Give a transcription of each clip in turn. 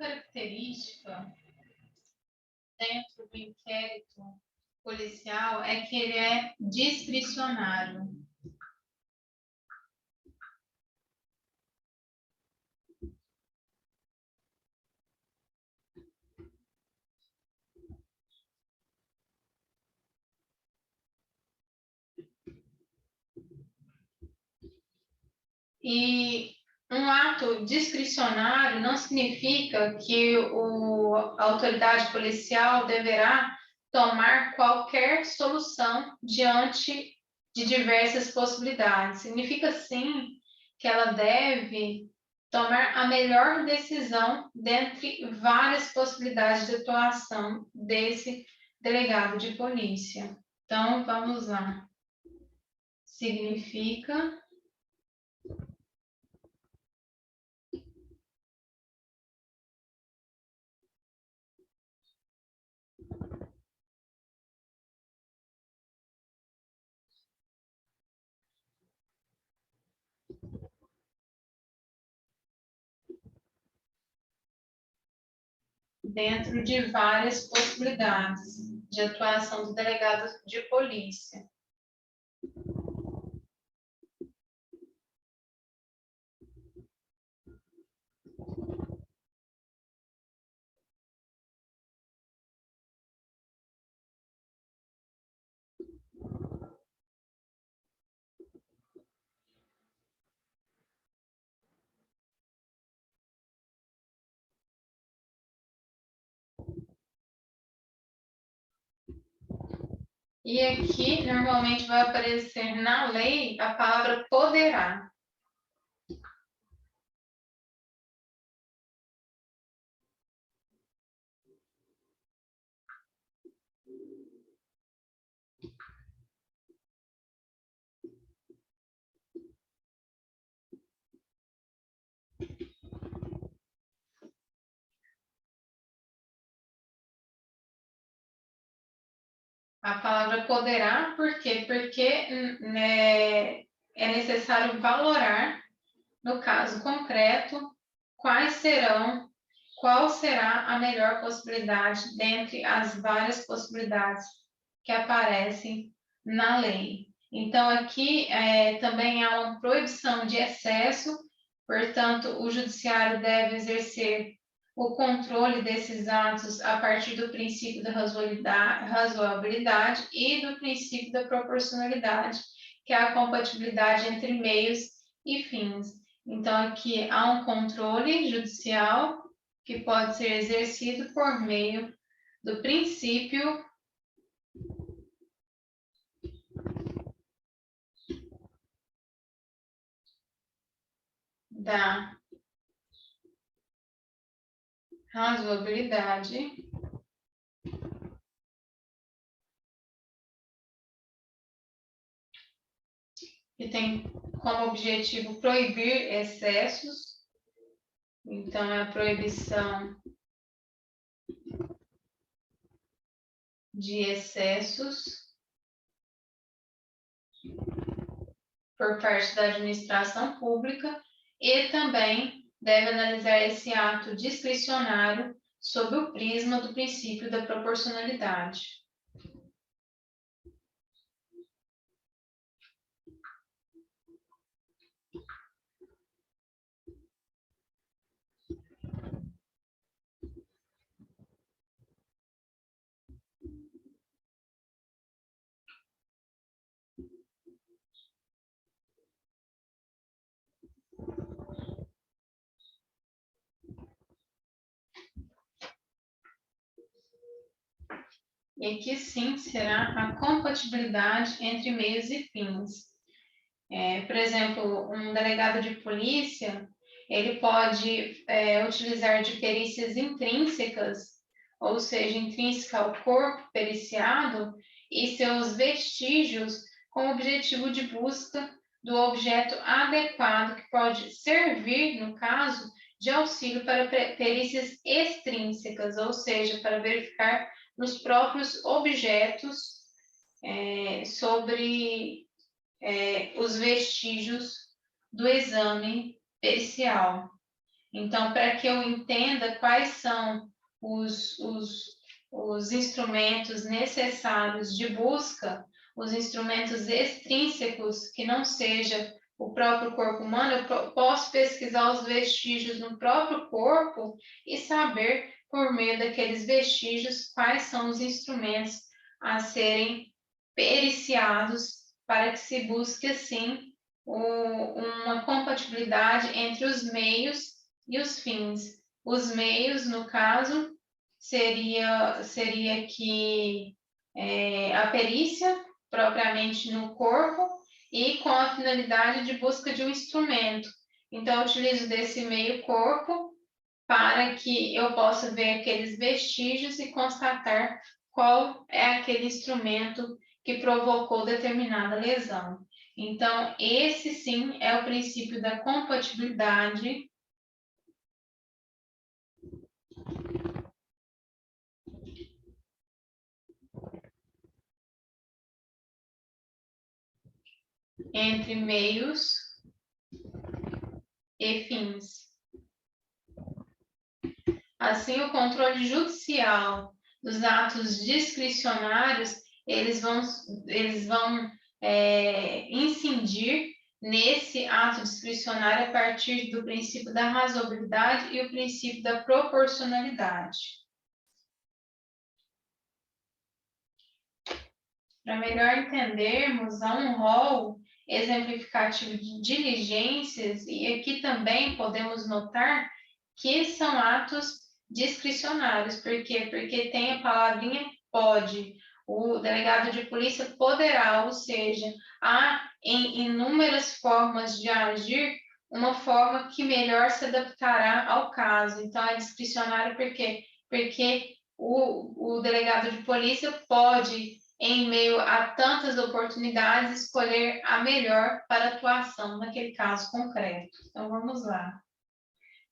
característica dentro do inquérito policial é que ele é discricionário. E um ato discricionário não significa que a autoridade policial deverá tomar qualquer solução diante de diversas possibilidades. Significa, sim, que ela deve tomar a melhor decisão dentre várias possibilidades de atuação desse delegado de polícia. Então, vamos lá. Significa dentro de várias possibilidades de atuação do delegado de polícia. E aqui, normalmente, vai aparecer na lei a palavra poderá. A palavra poderá, por quê? Porque é necessário valorar, no caso concreto, qual será a melhor possibilidade dentre as várias possibilidades que aparecem na lei. Então, aqui também há uma proibição de excesso, portanto, o judiciário deve exercer o controle desses atos a partir do princípio da razoabilidade e do princípio da proporcionalidade, que é a compatibilidade entre meios e fins. Então, aqui há um controle judicial que pode ser exercido por meio do princípio da razoabilidade que tem como objetivo proibir excessos. Então, é a proibição de excessos por parte da administração pública e também deve analisar esse ato discricionário sob o prisma do princípio da proporcionalidade. E que sim será a compatibilidade entre meios e fins. Por exemplo, um delegado de polícia, ele pode utilizar de perícias intrínsecas, ou seja, intrínseca ao corpo periciado, e seus vestígios com o objetivo de busca do objeto adequado que pode servir, no caso, de auxílio para perícias extrínsecas, ou seja, para verificar nos próprios objetos sobre os vestígios do exame pericial. Então, para que eu entenda quais são os instrumentos necessários de busca, os instrumentos extrínsecos, que não seja o próprio corpo humano, eu posso pesquisar os vestígios no próprio corpo e saber, por meio daqueles vestígios, quais são os instrumentos a serem periciados para que se busque, assim, uma compatibilidade entre os meios e os fins. Os meios, no caso, seria que a perícia, propriamente no corpo, e com a finalidade de busca de um instrumento. Então, eu utilizo desse meio corpo para que eu possa ver aqueles vestígios e constatar qual é aquele instrumento que provocou determinada lesão. Então, esse sim é o princípio da compatibilidade entre meios e fins. Assim, o controle judicial dos atos discricionários, eles vão incidir nesse ato discricionário a partir do princípio da razoabilidade e o princípio da proporcionalidade. Para melhor entendermos, há um rol exemplificativo de diligências, e aqui também podemos notar que são atos discricionários. Por quê? Porque tem a palavrinha pode. O delegado de polícia poderá, ou seja, há em inúmeras formas de agir uma forma que melhor se adaptará ao caso. Então, é discricionário por quê? Porque o delegado de polícia pode, em meio a tantas oportunidades, escolher a melhor para atuação naquele caso concreto. Então, vamos lá.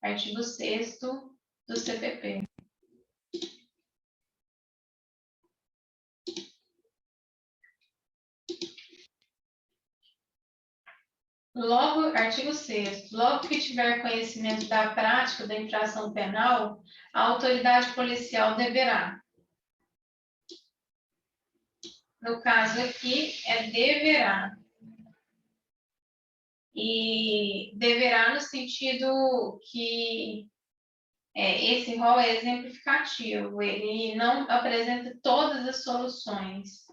Artigo 6º do CPP. Logo, artigo 6º, logo que tiver conhecimento da prática da infração penal, a autoridade policial deverá. No caso aqui, é deverá. E deverá no sentido que esse rol é exemplificativo, ele não apresenta todas as soluções.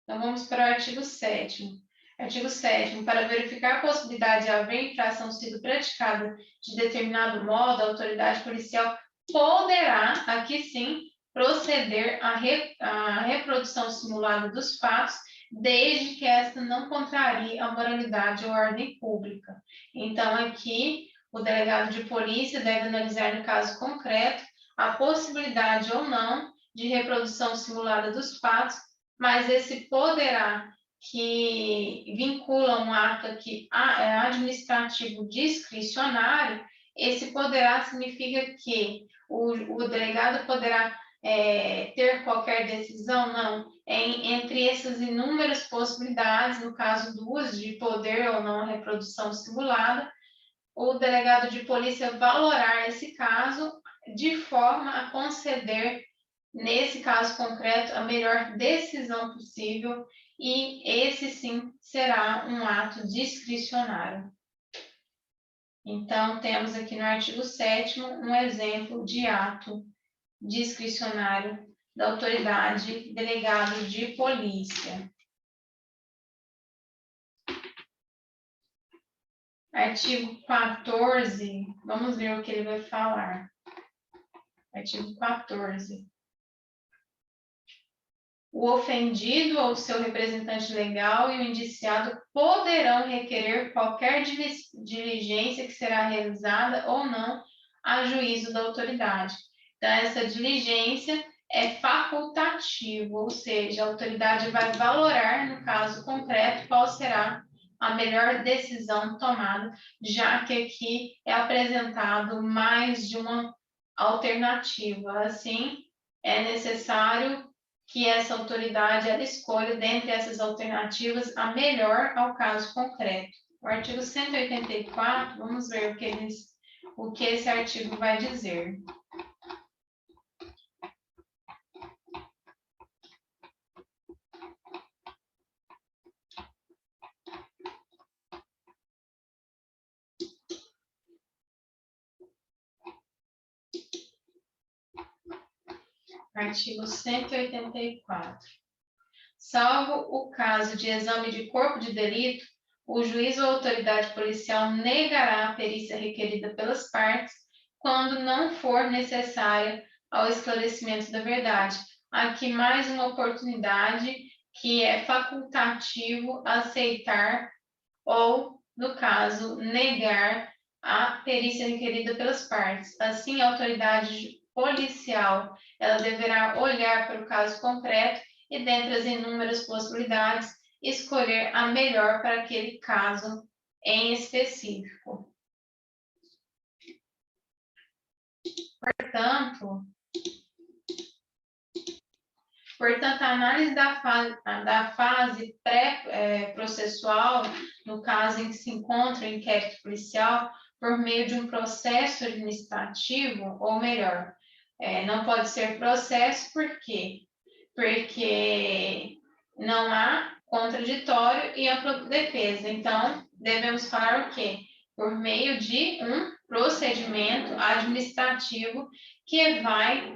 Então, vamos para o artigo 7º. Artigo 7º. Para verificar a possibilidade de haver infração sido praticada de determinado modo, a autoridade policial poderá, aqui sim, proceder à reprodução simulada dos fatos, desde que esta não contrarie a moralidade ou a ordem pública. Então, aqui, o delegado de polícia deve analisar no caso concreto a possibilidade ou não de reprodução simulada dos fatos, mas esse poderá, que vincula um ato aqui administrativo discricionário, esse poderá significa que o delegado poderá ter qualquer decisão? Não. Entre essas inúmeras possibilidades, no caso do uso de poder ou não a reprodução simulada, o delegado de polícia valorar esse caso de forma a conceder, nesse caso concreto, a melhor decisão possível, e esse sim será um ato discricionário. Então, temos aqui no artigo 7º um exemplo de ato discricionário da autoridade delegado de polícia. Artigo 14, vamos ver o que ele vai falar. Artigo 14. O ofendido ou seu representante legal e o indiciado poderão requerer qualquer diligência que será realizada ou não a juízo da autoridade. Então, essa diligência é facultativa, ou seja, a autoridade vai valorar, no caso concreto, qual será a melhor decisão tomada, já que aqui é apresentado mais de uma alternativa. Assim, é necessário que essa autoridade ela escolha dentre essas alternativas a melhor ao caso concreto. O artigo 184, vamos ver o que esse artigo vai dizer. Artigo 184. Salvo o caso de exame de corpo de delito, o juiz ou autoridade policial negará a perícia requerida pelas partes quando não for necessária ao esclarecimento da verdade. Aqui mais uma oportunidade que é facultativo aceitar ou, no caso, negar a perícia requerida pelas partes. Assim, a autoridade policial ela deverá olhar para o caso concreto e, dentre as inúmeras possibilidades, escolher a melhor para aquele caso em específico. Portanto, a análise da fase pré-processual, no caso em que se encontra o inquérito policial, por meio de um processo administrativo, ou melhor, não pode ser processo, por quê? Porque não há contraditório e ampla defesa. Então, devemos falar o quê? Por meio de um procedimento administrativo que vai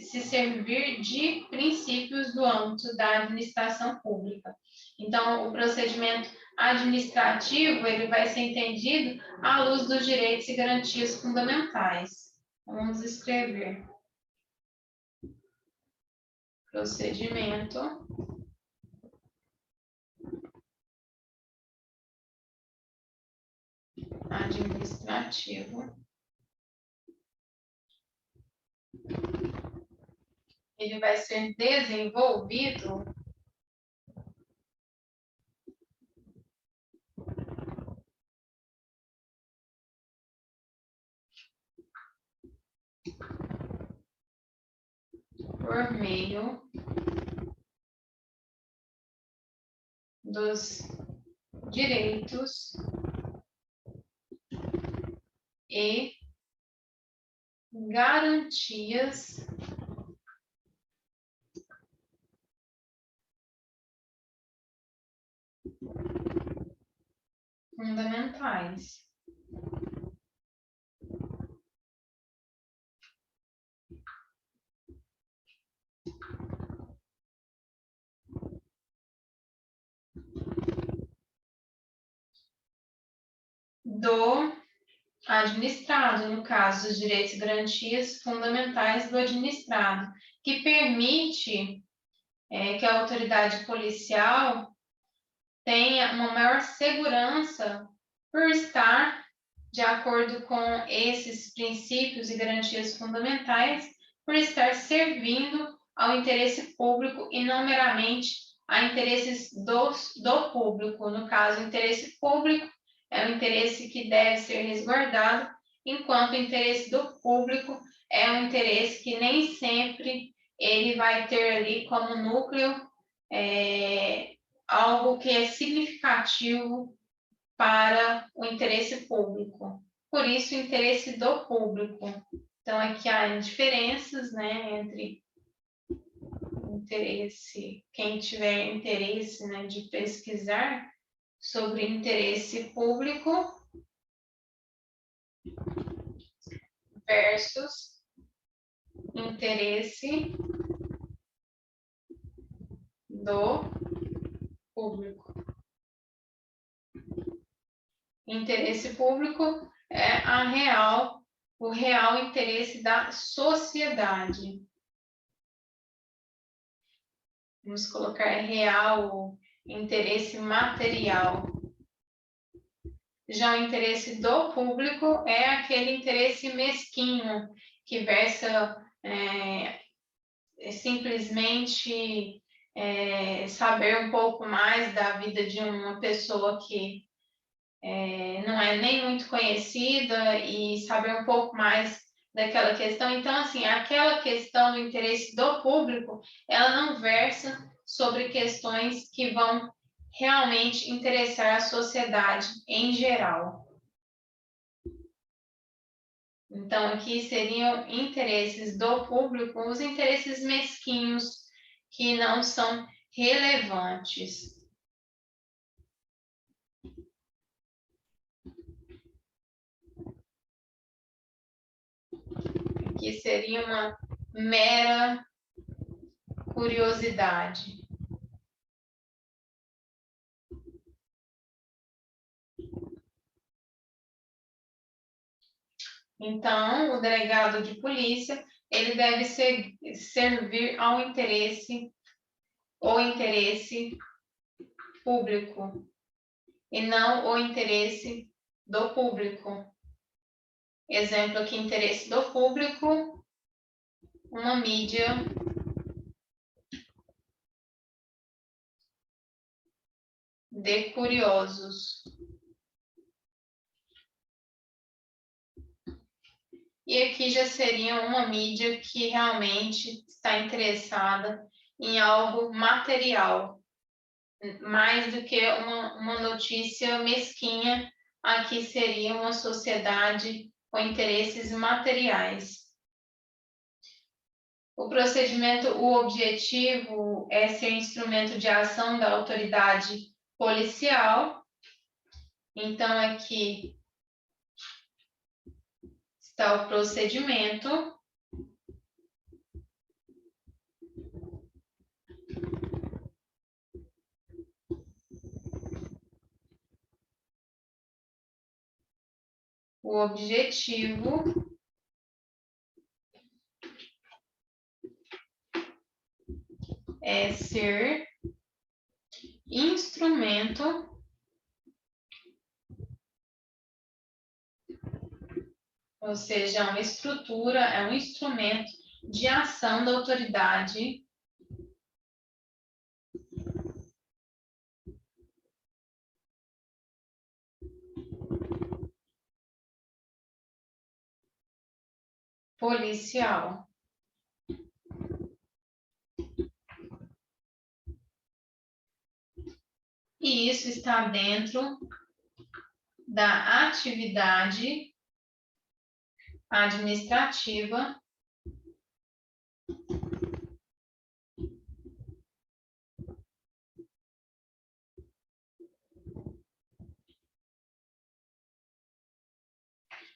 se servir de princípios do âmbito da administração pública. Então, o procedimento administrativo ele vai ser entendido à luz dos direitos e garantias fundamentais. Vamos escrever. Procedimento administrativo. Ele vai ser desenvolvido por meio dos direitos e garantias fundamentais. Do administrado, no caso, os direitos e garantias fundamentais do administrado, que permite que a autoridade policial tenha uma maior segurança por estar de acordo com esses princípios e garantias fundamentais, por estar servindo ao interesse público e não meramente a interesses do público. No caso, o interesse público é um interesse que deve ser resguardado, enquanto o interesse do público é um interesse que nem sempre ele vai ter ali como núcleo algo que é significativo para o interesse público. Por isso, o interesse do público. Então, aqui há diferenças, né, entre interesse, quem tiver interesse, né, de pesquisar sobre interesse público versus interesse do público. Interesse público é o real interesse da sociedade. Vamos colocar real interesse material. Já o interesse do público é aquele interesse mesquinho, que versa simplesmente saber um pouco mais da vida de uma pessoa que não é nem muito conhecida e saber um pouco mais daquela questão. Então, assim, aquela questão do interesse do público, ela não versa sobre questões que vão realmente interessar a sociedade em geral. Então, aqui seriam interesses do público, os interesses mesquinhos que não são relevantes. Aqui seria uma mera curiosidade. Então, o delegado de polícia, ele deve servir ao interesse público e não o interesse do público. Exemplo aqui, interesse do público, uma mídia de curiosos. E aqui já seria uma mídia que realmente está interessada em algo material, mais do que uma notícia mesquinha. Aqui seria uma sociedade com interesses materiais. O procedimento, o objetivo é ser instrumento de ação da autoridade policial. Então, aqui está o procedimento. O objetivo é ser instrumento ou seja, uma estrutura, é um instrumento de ação da autoridade policial. E isso está dentro da atividade administrativa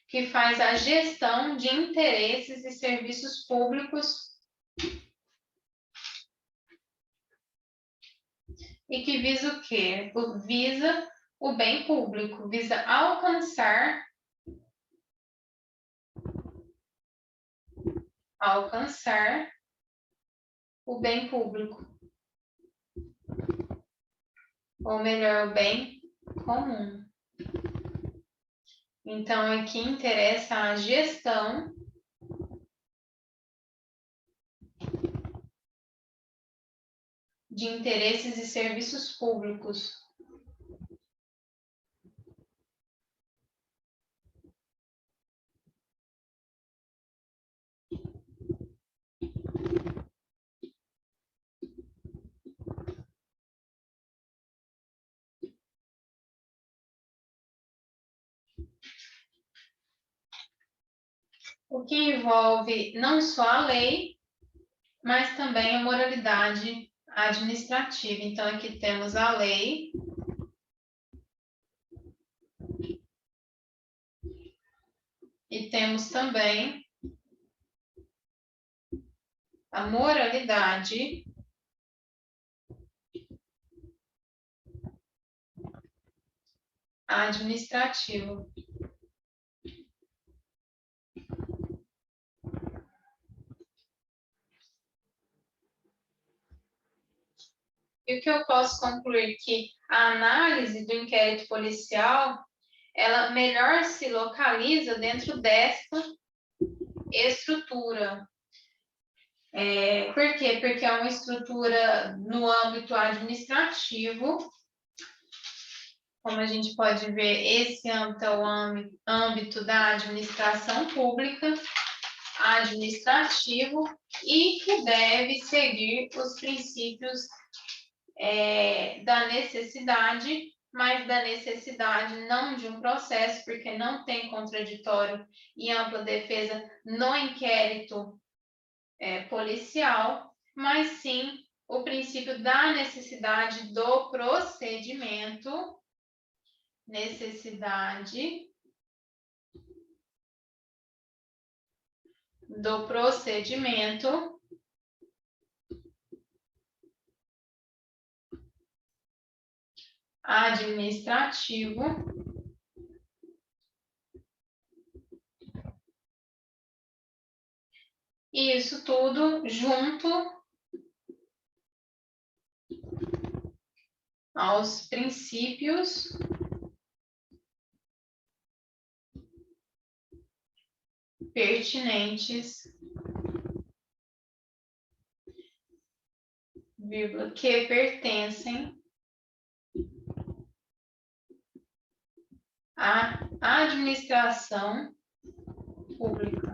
que faz a gestão de interesses e serviços públicos e que visa o quê? Visa o bem público, visa alcançar o bem público, ou melhor, o bem comum. Então, aqui interessa a gestão de interesses e serviços públicos. O que envolve não só a lei, mas também a moralidade administrativa. Então, aqui temos a lei e temos também a moralidade administrativa. E o que eu posso concluir que a análise do inquérito policial, ela melhor se localiza dentro desta estrutura. Por quê? Porque é uma estrutura no âmbito administrativo. Como a gente pode ver, esse âmbito é o âmbito da administração pública, administrativo, e que deve seguir os princípios da necessidade, mas da necessidade não de um processo, porque não tem contraditório e ampla defesa no inquérito policial, mas sim o princípio da necessidade do procedimento, administrativo e isso tudo junto aos princípios pertinentes, vírgula, que pertencem à administração pública.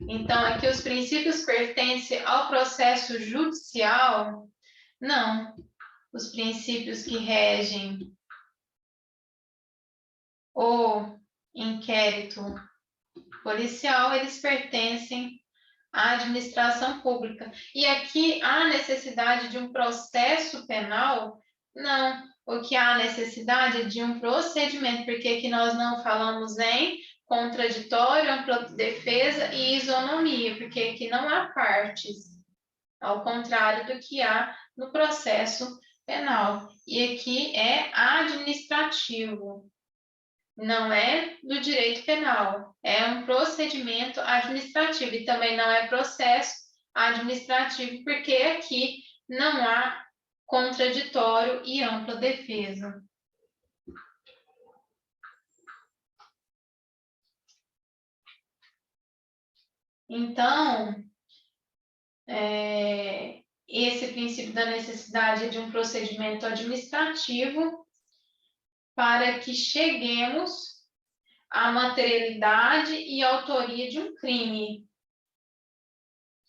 Então, aqui os princípios pertencem ao processo judicial? Não. Os princípios que regem o inquérito policial, eles pertencem à administração pública. E aqui há necessidade de um processo penal? Não. O que há necessidade é de um procedimento, porque aqui nós não falamos em contraditório, ampla defesa e isonomia, porque aqui não há partes, ao contrário do que há no processo penal. E aqui é administrativo, não é do direito penal, é um procedimento administrativo e também não é processo administrativo, porque aqui não há contraditório e ampla defesa. Então, esse princípio da necessidade de um procedimento administrativo para que cheguemos à materialidade e autoria de um crime.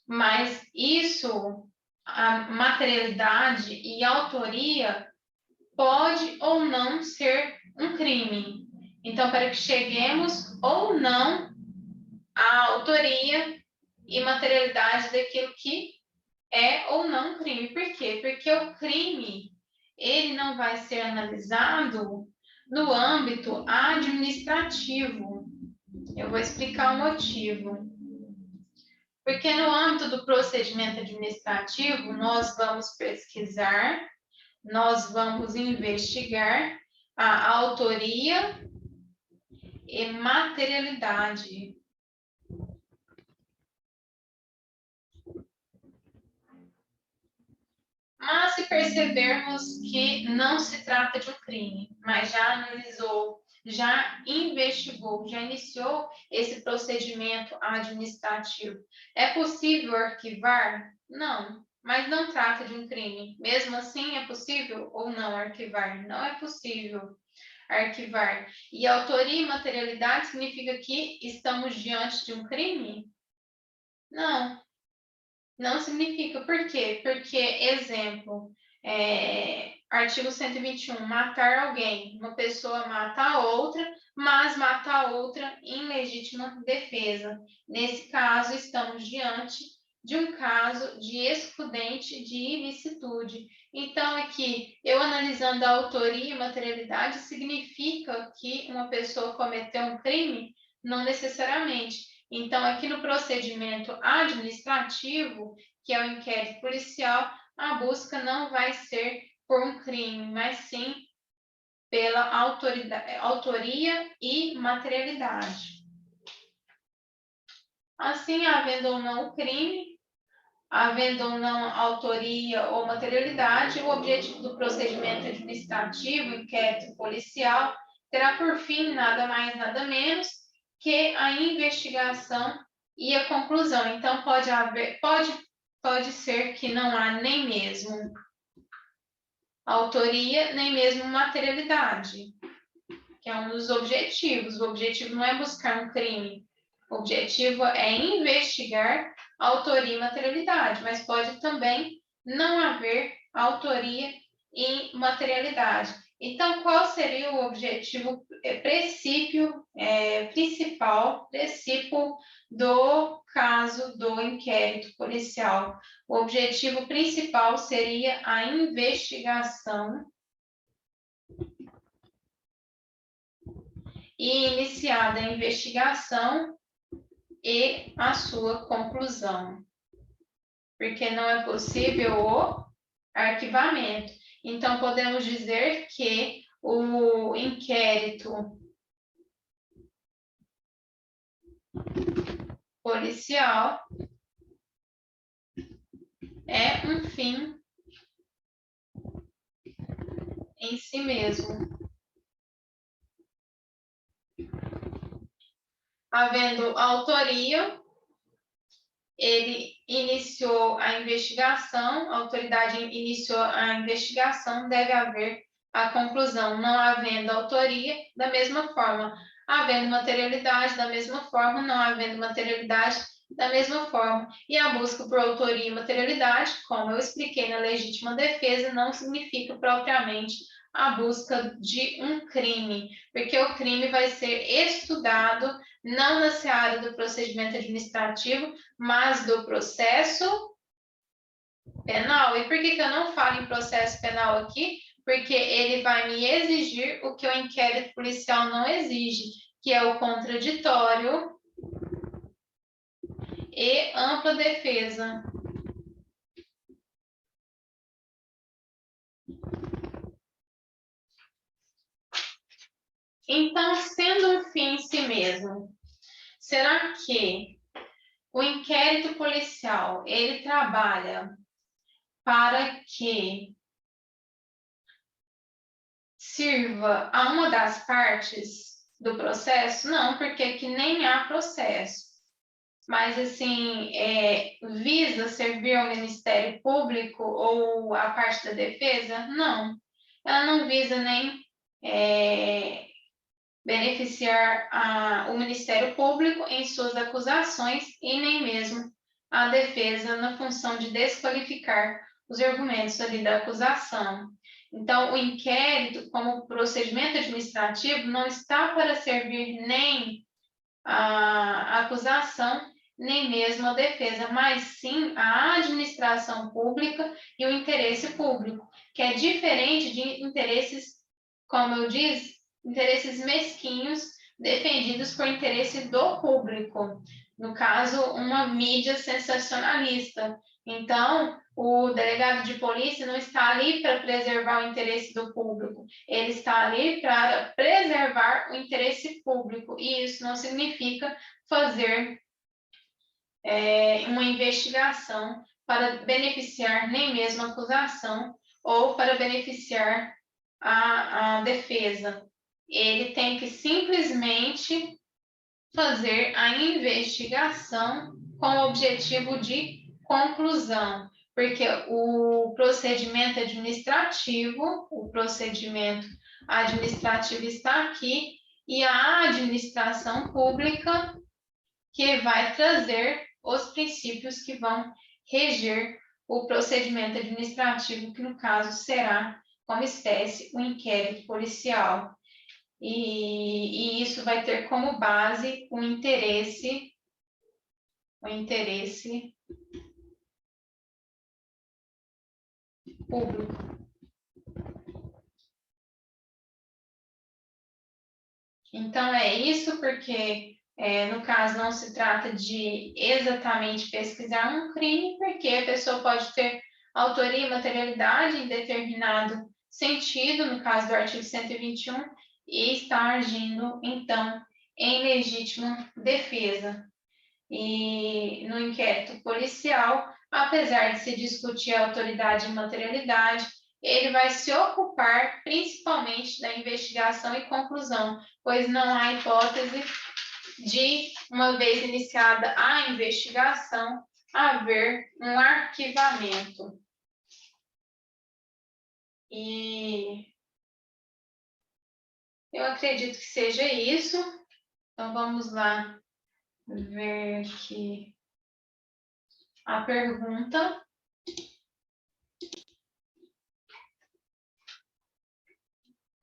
Mas isso, a materialidade e autoria pode ou não ser um crime. Então, para que cheguemos ou não à autoria e materialidade daquilo que é ou não crime. Por quê? Porque o crime, ele não vai ser analisado no âmbito administrativo. Eu vou explicar o motivo. Porque no âmbito do procedimento administrativo, nós vamos pesquisar, nós vamos investigar a autoria e materialidade. Mas se percebermos que não se trata de um crime, mas já analisou, já investigou, já iniciou esse procedimento administrativo, é possível arquivar? Não, mas não trata de um crime. Mesmo assim, é possível ou não arquivar? Não é possível arquivar. E autoria e materialidade significa que estamos diante de um crime? Não. Não significa. Por quê? Porque, exemplo, artigo 121, matar alguém. Uma pessoa mata a outra, mas mata a outra em legítima defesa. Nesse caso, estamos diante de um caso de excludente de ilicitude. Então, aqui, eu analisando a autoria e materialidade, significa que uma pessoa cometeu um crime? Não necessariamente. Então, aqui no procedimento administrativo, que é o inquérito policial, a busca não vai ser por um crime, mas sim pela autoria e materialidade. Assim, havendo ou não o crime, havendo ou não autoria ou materialidade, o objetivo do procedimento administrativo, inquérito policial, terá por fim nada mais, nada menos que a investigação e a conclusão. Então, pode ser que não há nem mesmo autoria, nem mesmo materialidade, que é um dos objetivos. O objetivo não é buscar um crime, o objetivo é investigar autoria e materialidade, mas pode também não haver autoria e materialidade. Então, qual seria o objetivo, principal do caso do inquérito policial? O objetivo principal seria a investigação e iniciada a investigação e a sua conclusão, porque não é possível o arquivamento. Então, podemos dizer que o inquérito policial é um fim em si mesmo. Havendo autoria, ele iniciou a investigação, a autoridade iniciou a investigação, deve haver a conclusão. Não havendo autoria, da mesma forma. Havendo materialidade, da mesma forma. Não havendo materialidade, da mesma forma. E a busca por autoria e materialidade, como eu expliquei na legítima defesa, não significa propriamente a busca de um crime, porque o crime vai ser estudado não na seara do procedimento administrativo, mas do processo penal. E por que eu não falo em processo penal aqui? Porque ele vai me exigir o que o inquérito policial não exige, que é o contraditório e ampla defesa. Então, sendo um fim em si mesmo, será que o inquérito policial, ele trabalha para que sirva a uma das partes do processo? Não, porque aqui nem há processo. Mas, assim, visa servir ao Ministério Público ou à parte da defesa? Não. Ela não visa nem beneficiar o Ministério Público em suas acusações e nem mesmo a defesa na função de desqualificar os argumentos ali da acusação. Então, o inquérito, como procedimento administrativo, não está para servir nem a acusação, nem mesmo a defesa, mas sim a administração pública e o interesse público, que é diferente de interesses, como eu disse, interesses mesquinhos defendidos por interesse do público. No caso, uma mídia sensacionalista. Então, o delegado de polícia não está ali para preservar o interesse do público, ele está ali para preservar o interesse público, e isso não significa fazer uma investigação para beneficiar nem mesmo a acusação ou para beneficiar a defesa. Ele tem que simplesmente fazer a investigação com o objetivo de conclusão, porque o procedimento administrativo está aqui e a administração pública que vai trazer os princípios que vão reger o procedimento administrativo, que no caso será, como espécie, o inquérito policial. E isso vai ter como base o interesse público. Então, é isso porque, no caso, não se trata de exatamente pesquisar um crime, porque a pessoa pode ter autoria e materialidade em determinado sentido, no caso do artigo 121, e estar agindo, então, em legítima defesa. E no inquérito policial, apesar de se discutir a autoridade e materialidade, ele vai se ocupar principalmente da investigação e conclusão, pois não há hipótese de, uma vez iniciada a investigação, haver um arquivamento. E eu acredito que seja isso. Então, vamos lá ver aqui a pergunta.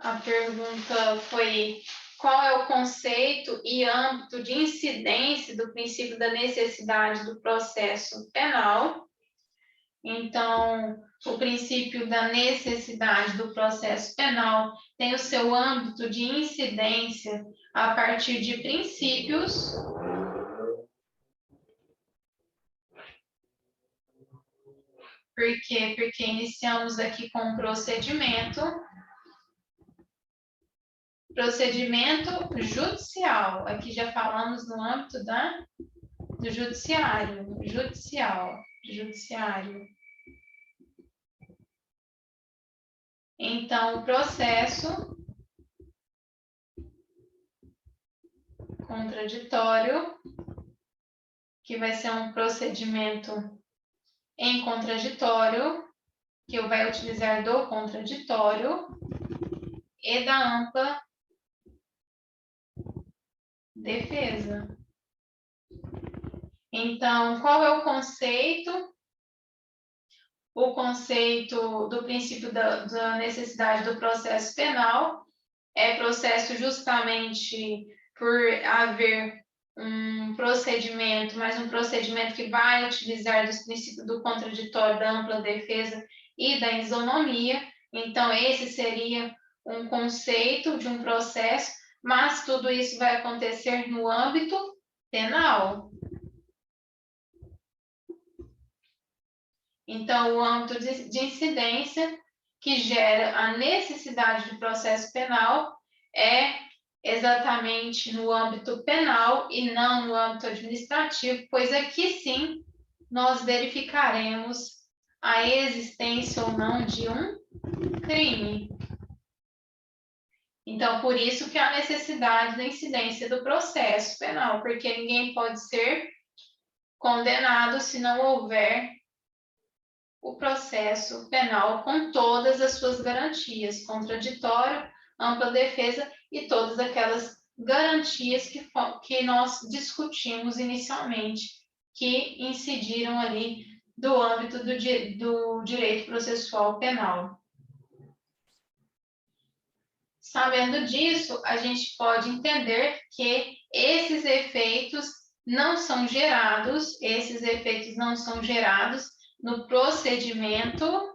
A pergunta foi: qual é o conceito e âmbito de incidência do princípio da necessidade do processo penal? Então, o princípio da necessidade do processo penal tem o seu âmbito de incidência a partir de princípios Por quê? Porque iniciamos aqui com um procedimento judicial. Aqui já falamos no âmbito do judiciário. Judiciário. Então, o processo contraditório, que vai ser um procedimento em contraditório, que vai utilizar do contraditório e da ampla defesa. Então, qual é o conceito? O conceito do princípio da necessidade do processo penal é processo justamente por haver um procedimento, mas um procedimento que vai utilizar dos princípios do contraditório, da ampla defesa e da isonomia. Então, esse seria um conceito de um processo, mas tudo isso vai acontecer no âmbito penal. Então, o âmbito de incidência que gera a necessidade de processo penal é exatamente no âmbito penal e não no âmbito administrativo, pois aqui sim nós verificaremos a existência ou não de um crime. Então, por isso que há necessidade da incidência do processo penal, porque ninguém pode ser condenado se não houver o processo penal com todas as suas garantias, contraditório, ampla defesa e todas aquelas garantias que nós discutimos inicialmente, que incidiram ali do âmbito do direito processual penal. Sabendo disso, a gente pode entender que esses efeitos não são gerados no procedimento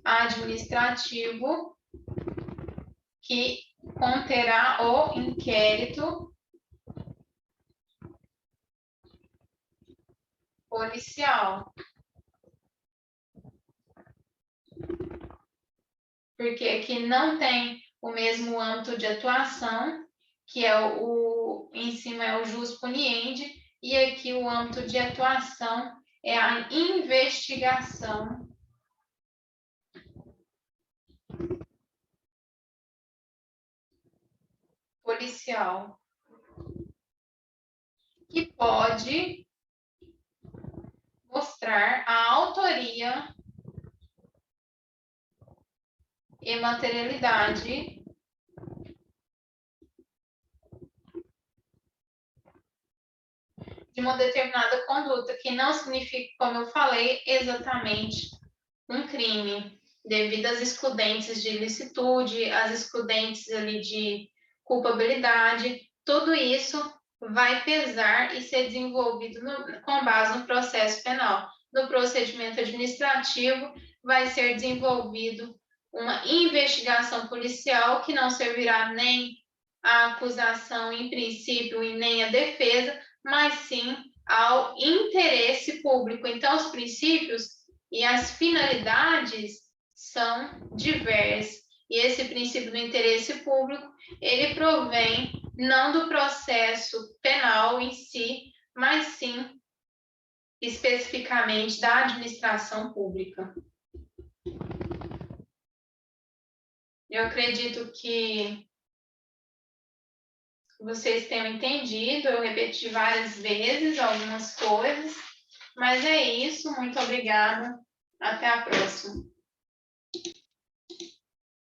administrativo que conterá o inquérito policial. Porque aqui não tem o mesmo âmbito de atuação, que é em cima é o jus puniendi, e aqui o âmbito de atuação é a investigação policial, que pode mostrar a autoria e materialidade de uma determinada conduta, que não significa, como eu falei, exatamente um crime, devido às excludentes de ilicitude, às excludentes ali de culpabilidade, tudo isso vai pesar e ser desenvolvido com base no processo penal. No procedimento administrativo, vai ser desenvolvido uma investigação policial que não servirá nem à acusação em princípio e nem à defesa, mas sim ao interesse público. Então, os princípios e as finalidades são diversas. E esse princípio do interesse público, ele provém não do processo penal em si, mas sim especificamente da administração pública. Eu acredito que vocês tenham entendido, eu repeti várias vezes algumas coisas, mas é isso, muito obrigada, até a próxima.